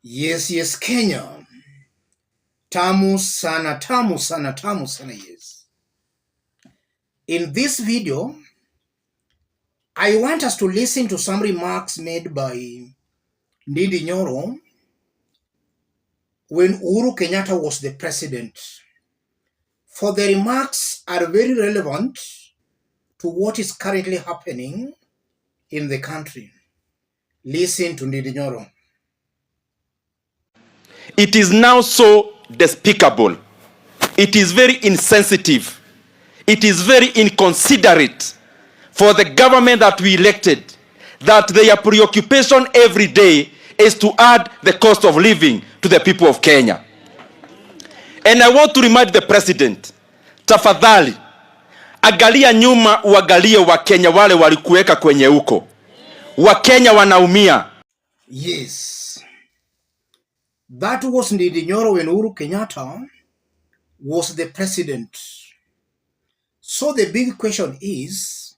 Yes, Kenya. Tamu sana, yes. In this video, I want us to listen to some remarks made by Ndindi Nyoro when Uhuru Kenyatta was the president. For the remarks are very relevant to what is currently happening in the country. Listen to Ndindi Nyoro. It is now so despicable. It is very insensitive. It is very inconsiderate for the government that we elected that their preoccupation every day is to add the cost of living to the people of Kenya. And I want to remind the president, tafadhali, angalia nyuma uangalie Wakenya wale walikuweka kwenye huko. Wakenya wanaumia. Yes. That was Ndindi Nyoro when Uhuru Kenyatta was the president. So the big question is,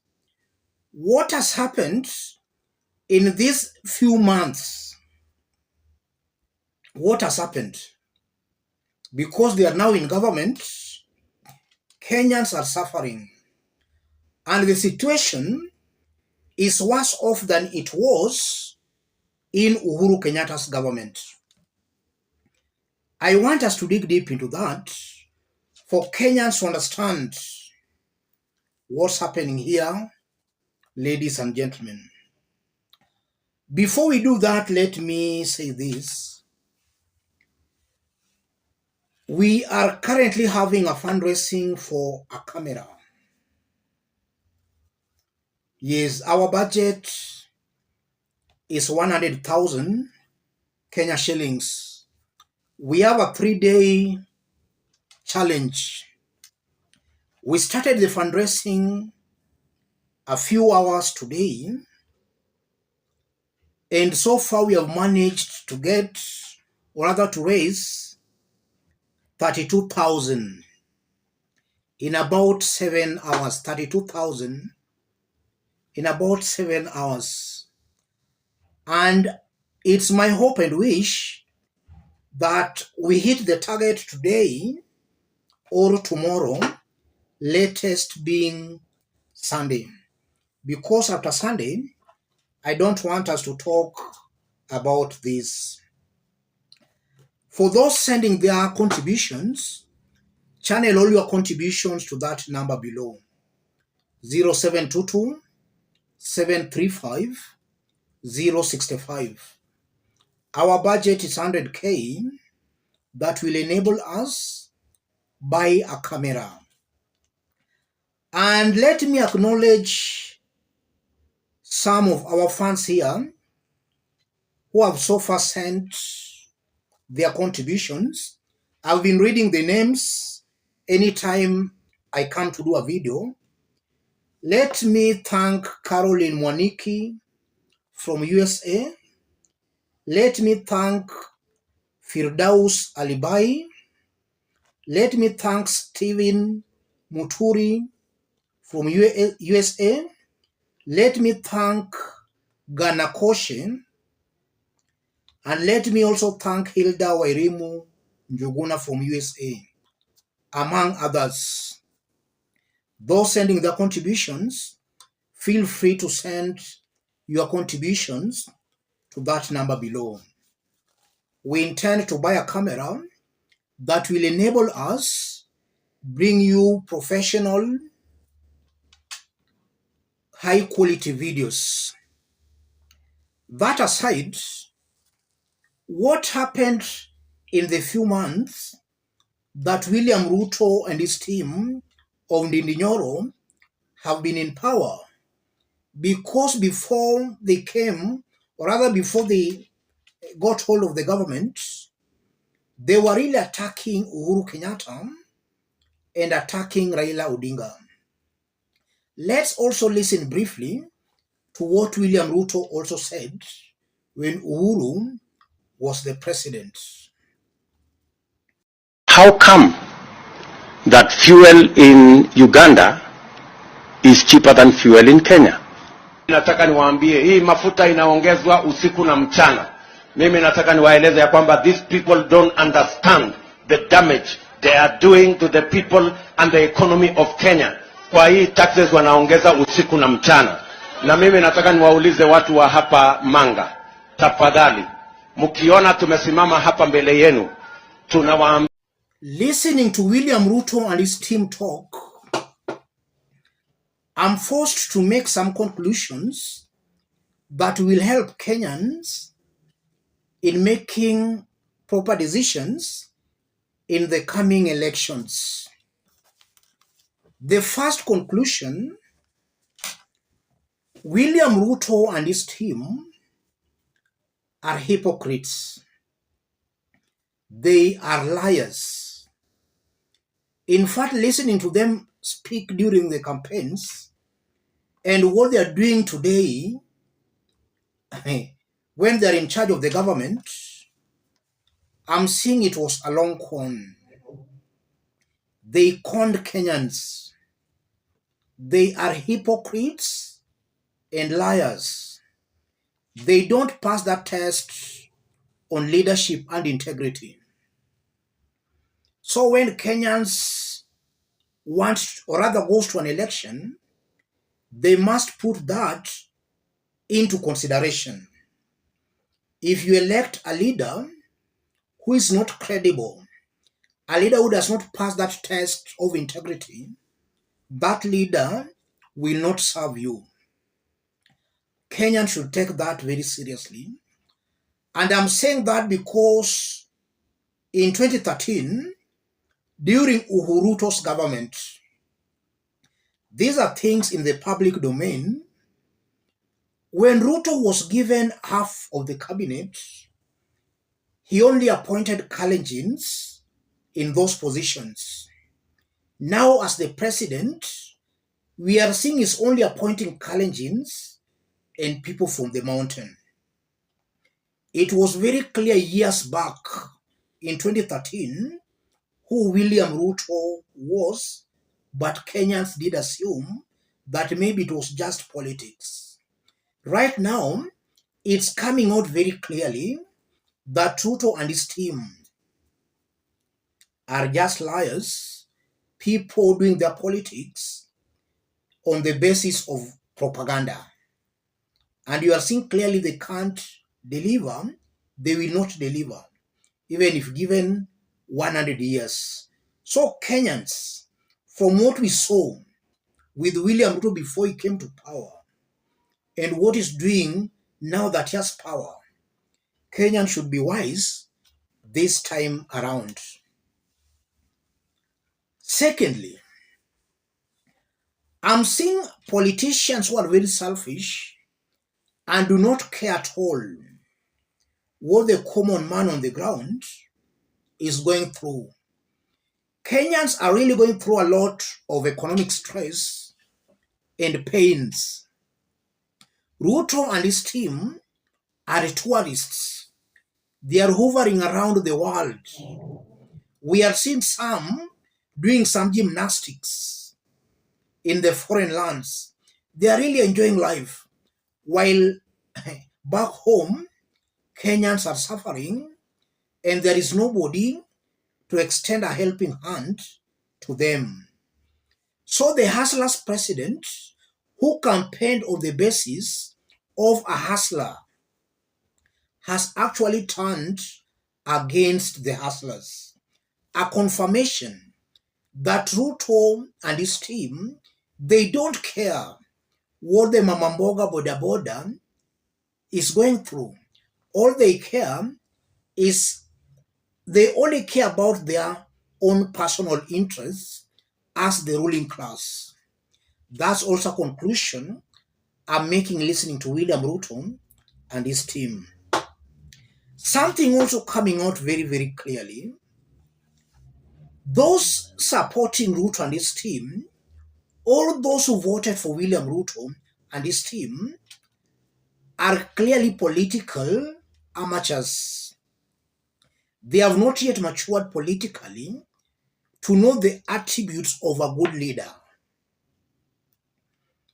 what has happened in these few months? What has happened? Because they are now in government, Kenyans are suffering. And the situation is worse off than it was in Uhuru Kenyatta's government. I want us to dig deep into that for Kenyans to understand what's happening here, ladies and gentlemen. Before we do that, let me say this. We are currently having a fundraising for a camera. Yes, our budget is 100,000 Kenya shillings. We have a 3-day challenge. We started the fundraising a few hours today, and so far we have managed to get, or rather to raise, 32,000 in about 7 hours. 32,000 in about 7 hours. And it's my hope and wish that we hit the target today or tomorrow, latest being Sunday. Because after Sunday, I don't want us to talk about this. For those sending their contributions, channel all your contributions to that number below. 0722 735 065. Our budget is 100K that will enable us buy a camera. And let me acknowledge some of our fans here who have so far sent their contributions. I've been reading the names anytime I come to do a video. Let me thank Caroline Mwaniki from USA. Let me thank Firdaus Alibai. Let me thank Steven Muturi from USA. Let me thank Ghana Koshin. And let me also thank Hilda Wairimu Njuguna from USA, among others. Those sending their contributions, feel free to send your contributions to that number below. We intend to buy a camera that will enable us bring you professional, high quality videos. That aside, what happened in the few months that William Ruto and his team of Ndindi Nyoro have been in power? Because before they came, or rather before they got hold of the government, they were really attacking Uhuru Kenyatta and attacking Raila Odinga. Let's also listen briefly to what William Ruto also said when Uhuru was the president. How come that fuel in Uganda is cheaper than fuel in Kenya? Nataka niwaambie hii mafuta inaongezwa usiku na mchana. Mimi nataka niwaeleze ya kwamba these people don't understand the damage they are doing to the people and the economy of Kenya. Kwa hii taxes wanaongeza usiku na mchana. Na mimi nataka niwaulize watu wa hapa Manga, tafadhali, mkiona tumesimama hapa mbele yenu, tunawaambia. Listening to William Ruto and his team talk, I'm forced to make some conclusions that will help Kenyans in making proper decisions in the coming elections. The first conclusion, William Ruto and his team are hypocrites. They are liars. In fact, listening to them speak during the campaigns and what they are doing today when they are in charge of the government, I'm seeing it was a long con. They conned Kenyans. They are hypocrites and liars. They don't pass that test on leadership and integrity. So when Kenyans want, or rather goes to an election, they must put that into consideration. If you elect a leader who is not credible, a leader who does not pass that test of integrity, that leader will not serve you. Kenyans should take that very seriously. And I'm saying that because in 2013, during Ruto's government, these are things in the public domain. When Ruto was given half of the cabinet, he only appointed Kalenjins in those positions. Now, as the president, we are seeing is only appointing Kalenjins and people from the mountain. It was very clear years back in 2013 who William Ruto was, but Kenyans did assume that maybe it was just politics. Right now, it's coming out very clearly that Ruto and his team are just liars, people doing their politics on the basis of propaganda. And you are seeing clearly they can't deliver, they will not deliver, even if given 100 years. So Kenyans, from what we saw with William Ruto before he came to power, and what he's doing now that he has power, Kenyans should be wise this time around. Secondly, I'm seeing politicians who are very selfish and do not care at all what the common man on the ground is going through. Kenyans are really going through a lot of economic stress and pains. Ruto and his team are tourists. They are hovering around the world. We are seeing some doing some gymnastics in the foreign lands. They are really enjoying life. While back home, Kenyans are suffering and there is nobody to extend a helping hand to them. So the hustler's president, who campaigned on the basis of a hustler, has actually turned against the hustlers. A confirmation that Ruto and his team, they don't care what the Mamamboga Boda Boda is going through. All they care is they only care about their own personal interests as the ruling class. That's also a conclusion I'm making listening to William Ruto and his team. Something also coming out very, very clearly. Those supporting Ruto and his team, all those who voted for William Ruto and his team, are clearly political amateurs. They have not yet matured politically to know the attributes of a good leader.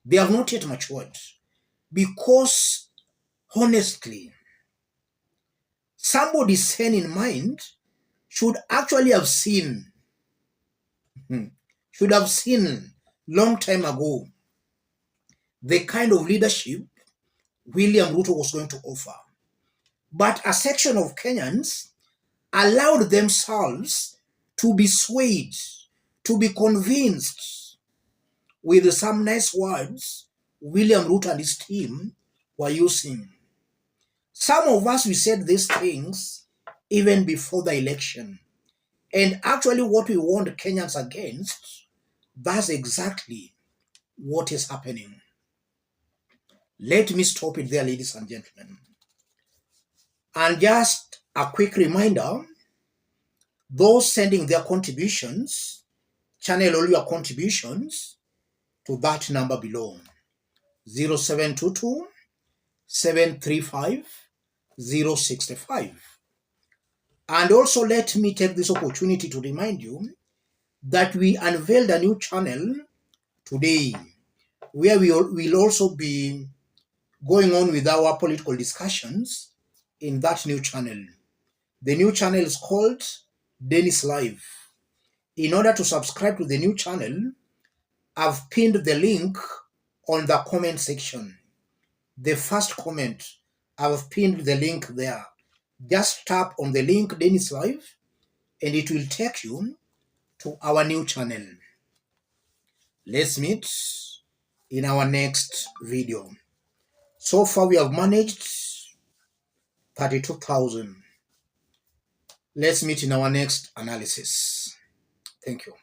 They have not yet matured because, honestly, somebody sane in mind should actually have seen, long time ago the kind of leadership William Ruto was going to offer. But a section of Kenyans allowed themselves to be swayed, to be convinced with some nice words William Ruto and his team were using. Some of us, we said these things even before the election. And actually what we warned Kenyans against, that's exactly what is happening. Let me stop it there, ladies and gentlemen. And just a quick reminder, those sending their contributions, channel all your contributions to that number below, 0722 735 065. And also let me take this opportunity to remind you that we unveiled a new channel today where we will also be going on with our political discussions in that new channel. The new channel is called Dennis Live. In order to subscribe to the new channel, I've pinned the link on the comment section. The first comment, I've pinned the link there. Just tap on the link Dennis Live and it will take you to our new channel. Let's meet in our next video. So far we have managed 32,000. Let's meet in our next analysis. Thank you.